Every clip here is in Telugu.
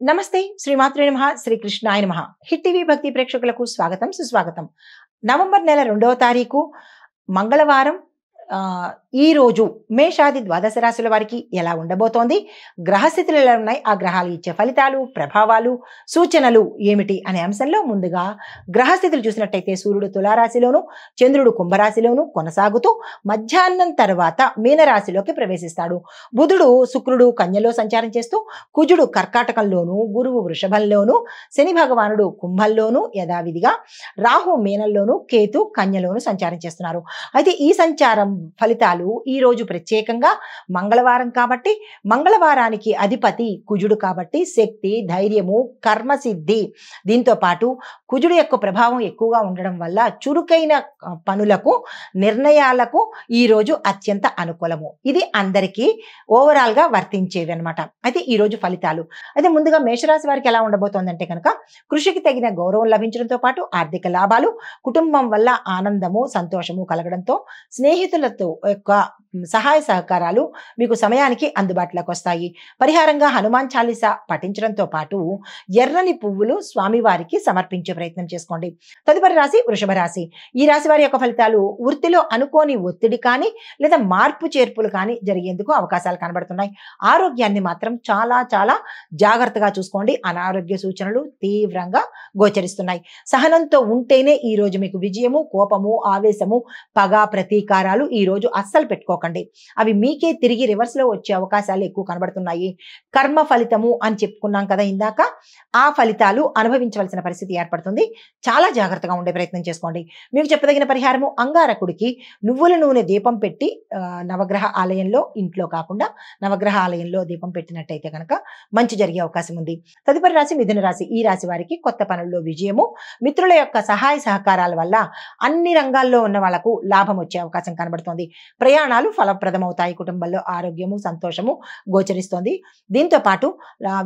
నమస్తే శ్రీమాత్రే నమః శ్రీ కృష్ణాయ నమః హిట్ టీవీ భక్తి ప్రేక్షకులకు స్వాగతం సుస్వాగతం నవంబర్ నెల 2వ తారీఖు మంగళవారం ఈ రోజు మేషాది ద్వాదశ రాశుల వారికి ఎలా ఉండబోతోంది గ్రహస్థితులు ఎలా ఉన్నాయి ఆ గ్రహాలు ఇచ్చే ఫలితాలు ప్రభావాలు సూచనలు ఏమిటి అనే అంశంలో ముందుగా గ్రహస్థితులు చూసినట్టయితే సూర్యుడు తులారాశిలోను చంద్రుడు కుంభరాశిలోను కొనసాగుతూ మధ్యాహ్నం తర్వాత మీనరాశిలోకి ప్రవేశిస్తాడు బుధుడు శుక్రుడు కన్యలో సంచారం చేస్తూ కుజుడు కర్కాటకంలోను గురువు వృషభంలోను శని భగవానుడు కుంభంలోను యథావిధిగా రాహు మీనంలోను కేతు కన్యలోను సంచారం చేస్తున్నారు అయితే ఈ సంచారం ఫలితాలు ఈ రోజు ప్రత్యేకంగా మంగళవారం కాబట్టి మంగళవారానికి అధిపతి కుజుడు కాబట్టి శక్తి ధైర్యము కర్మసిద్ధి దీంతో పాటు కుజుడు యొక్క ప్రభావం ఎక్కువగా ఉండడం వల్ల చురుకైన పనులకు నిర్ణయాలకు ఈ రోజు అత్యంత అనుకూలము ఇది అందరికీ ఓవరాల్ గా వర్తించేవి అనమాట అయితే ఈ రోజు ఫలితాలు అయితే ముందుగా మేషరాశి వారికి ఎలా ఉండబోతోందంటే కనుక కృషికి తగిన గౌరవం లభించడంతో పాటు ఆర్థిక లాభాలు కుటుంబం వల్ల ఆనందము సంతోషము కలగడంతో స్నేహితులతో యొక్క సహాయ సహకారాలు మీకు సమయానికి అందుబాటులోకి వస్తాయి పరిహారంగా హనుమాన్ చాలీసా పఠించడంతో పాటు ఎర్రని పువ్వులు స్వామివారికి సమర్పించే ప్రయత్నం చేసుకోండి తదుపరి రాశి వృషభ రాశి ఈ రాశి వారి యొక్క ఫలితాలు వృత్తిలో అనుకోని ఒత్తిడి కానీ లేదా మార్పు చేర్పులు కానీ జరిగేందుకు అవకాశాలు కనబడుతున్నాయి ఆరోగ్యాన్ని మాత్రం చాలా చాలా జాగ్రత్తగా చూసుకోండి అనారోగ్య సూచనలు తీవ్రంగా గోచరిస్తున్నాయి సహనంతో ఉంటేనే ఈ రోజు మీకు విజయము కోపము ఆవేశము పగ ప్రతీకారాలు ఈ రోజు అస్సలు పెట్టుకోకండి అవి మీకే తిరిగి రివర్స్ లో వచ్చే అవకాశాలు ఎక్కువ కనబడుతున్నాయి కర్మ ఫలితము అని చెప్పుకున్నాం కదా ఇందాక ఆ ఫలితాలు అనుభవించవలసిన పరిస్థితి ఏర్పడుతుంది చాలా జాగ్రత్తగా ఉండే ప్రయత్నం చేసుకోండి మీకు చెప్పదగిన పరిహారము అంగారకుడికి నువ్వుల నూనె దీపం పెట్టి నవగ్రహ ఆలయంలో ఇంట్లో కాకుండా నవగ్రహ ఆలయంలో దీపం పెట్టినట్టయితే కనుక మంచి జరిగే అవకాశం ఉంది తదుపరి రాశి మిథున రాశి ఈ రాశి వారికి కొత్త పనుల్లో విజయము మిత్రుల యొక్క సహాయ సహకారాల వల్ల అన్ని రంగాల్లో ఉన్న వాళ్లకు లాభం వచ్చే అవకాశం కనబడుతోంది ప్రయాణాలు ఫలప్రదమవుతాయి కుటుంబంలో ఆరోగ్యము సంతోషము గోచరిస్తోంది దీంతో పాటు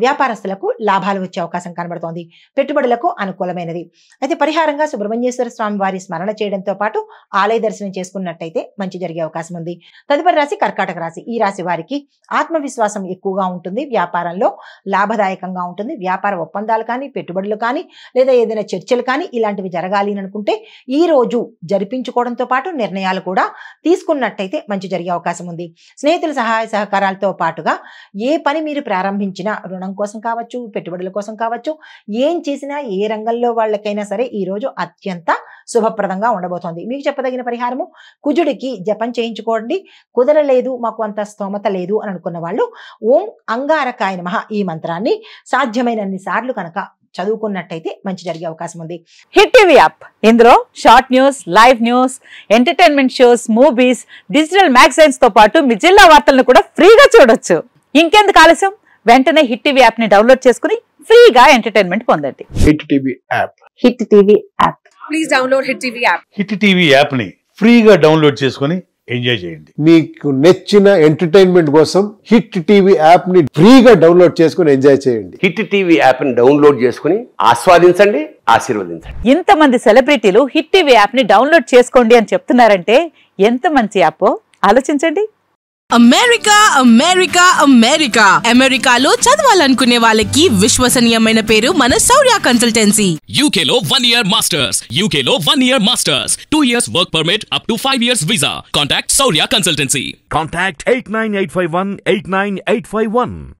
వ్యాపారస్తులకు లాభాలు వచ్చే అవకాశం కనబడుతోంది పెట్టుబడులకు అనుకూలమైనది అయితే పరిహారంగా సుబ్రహ్మణ్యేశ్వర స్వామి వారి స్మరణ చేయడంతో పాటు ఆలయ దర్శనం చేసుకున్నట్టయితే మంచి జరిగే అవకాశం ఉంది తదుపరి రాశి కర్కాటక రాశి ఈ రాశి వారికి ఆత్మవిశ్వాసం ఎక్కువగా ఉంటుంది వ్యాపారంలో లాభదాయకంగా ఉంటుంది వ్యాపార ఒప్పందాలు కానీ పెట్టుబడులు కానీ లేదా ఏదైనా చర్చలు కానీ ఇలాంటివి జరగాలి అనుకుంటే ఈ రోజు జరిపించుకోవడంతో పాటు నిర్ణయాలు కూడా తీసుకున్నట్టయితే మంచి జరిగే అవకాశం ఉంది స్నేహితుల సహాయ సహకారాలతో పాటుగా ఏ పని మీరు ప్రారంభించినా రుణం కోసం కావచ్చు పెట్టుబడుల కోసం కావచ్చు ఏం చేసినా ఏ రంగంలో వాళ్ళకైనా సరే ఈ రోజు అత్యంత శుభప్రదంగా ఉండబోతోంది మీకు చెప్పదగిన పరిహారము కుజుడికి జపం చేయించుకోండి కుదరలేదు మాకు అంత స్తోమత లేదు అని అనుకున్న వాళ్ళు ఓం అంగారకాయ నమః ఈ మంత్రాన్ని సాధ్యమైనన్ని సార్లు కనుక చదువుకున్నట్టయితే మంచి జరిగే అవకాశం ఉంది హిట్ టీవీ యాప్ ఇందులో short news live news entertainment shows movies digital magazines తో పాటు మీ జిల్లా వార్తలను కూడా ఫ్రీగా చూడొచ్చు ఇంకెందుకు ఆలస్యం వెంటనే హిట్ టీవీ యాప్ ని డౌన్లోడ్ చేసుకుని ఫ్రీగా ఎంటర్టైన్మెంట్ పొందండి hit TV app hit TV app please download hit TV app hit TV app ని ఫ్రీగా డౌన్లోడ్ చేసుకుని ఎంజాయ్ చేయండి మీకు నచ్చిన ఎంటర్టైన్మెంట్ కోసం హిట్ టీవీ యాప్ ని ఫ్రీగా డౌన్లోడ్ చేసుకుని ఎంజాయ్ చేయండి హిట్ టీవీ యాప్ ని డౌన్లోడ్ చేసుకుని ఆస్వాదించండి ఆశీర్వదించండి ఇంతమంది సెలబ్రిటీలు హిట్ టీవీ యాప్ ని డౌన్లోడ్ చేసుకోండి అని చెప్తున్నారంటే ఎంత మంచి యాప్ ఆలోచించండి అమెరికా అమెరికా అమెరికా అమెరికాలో చదవాలనుకునే వాళ్ళకి విశ్వసనీయమైన పేరు మన శౌర్య consultancy UK Law 1 Year Masters. UK Law 1 Year Masters. 2 years work permit up to 5 years visa. Contact Saurya Consultancy. Contact 89851 89851.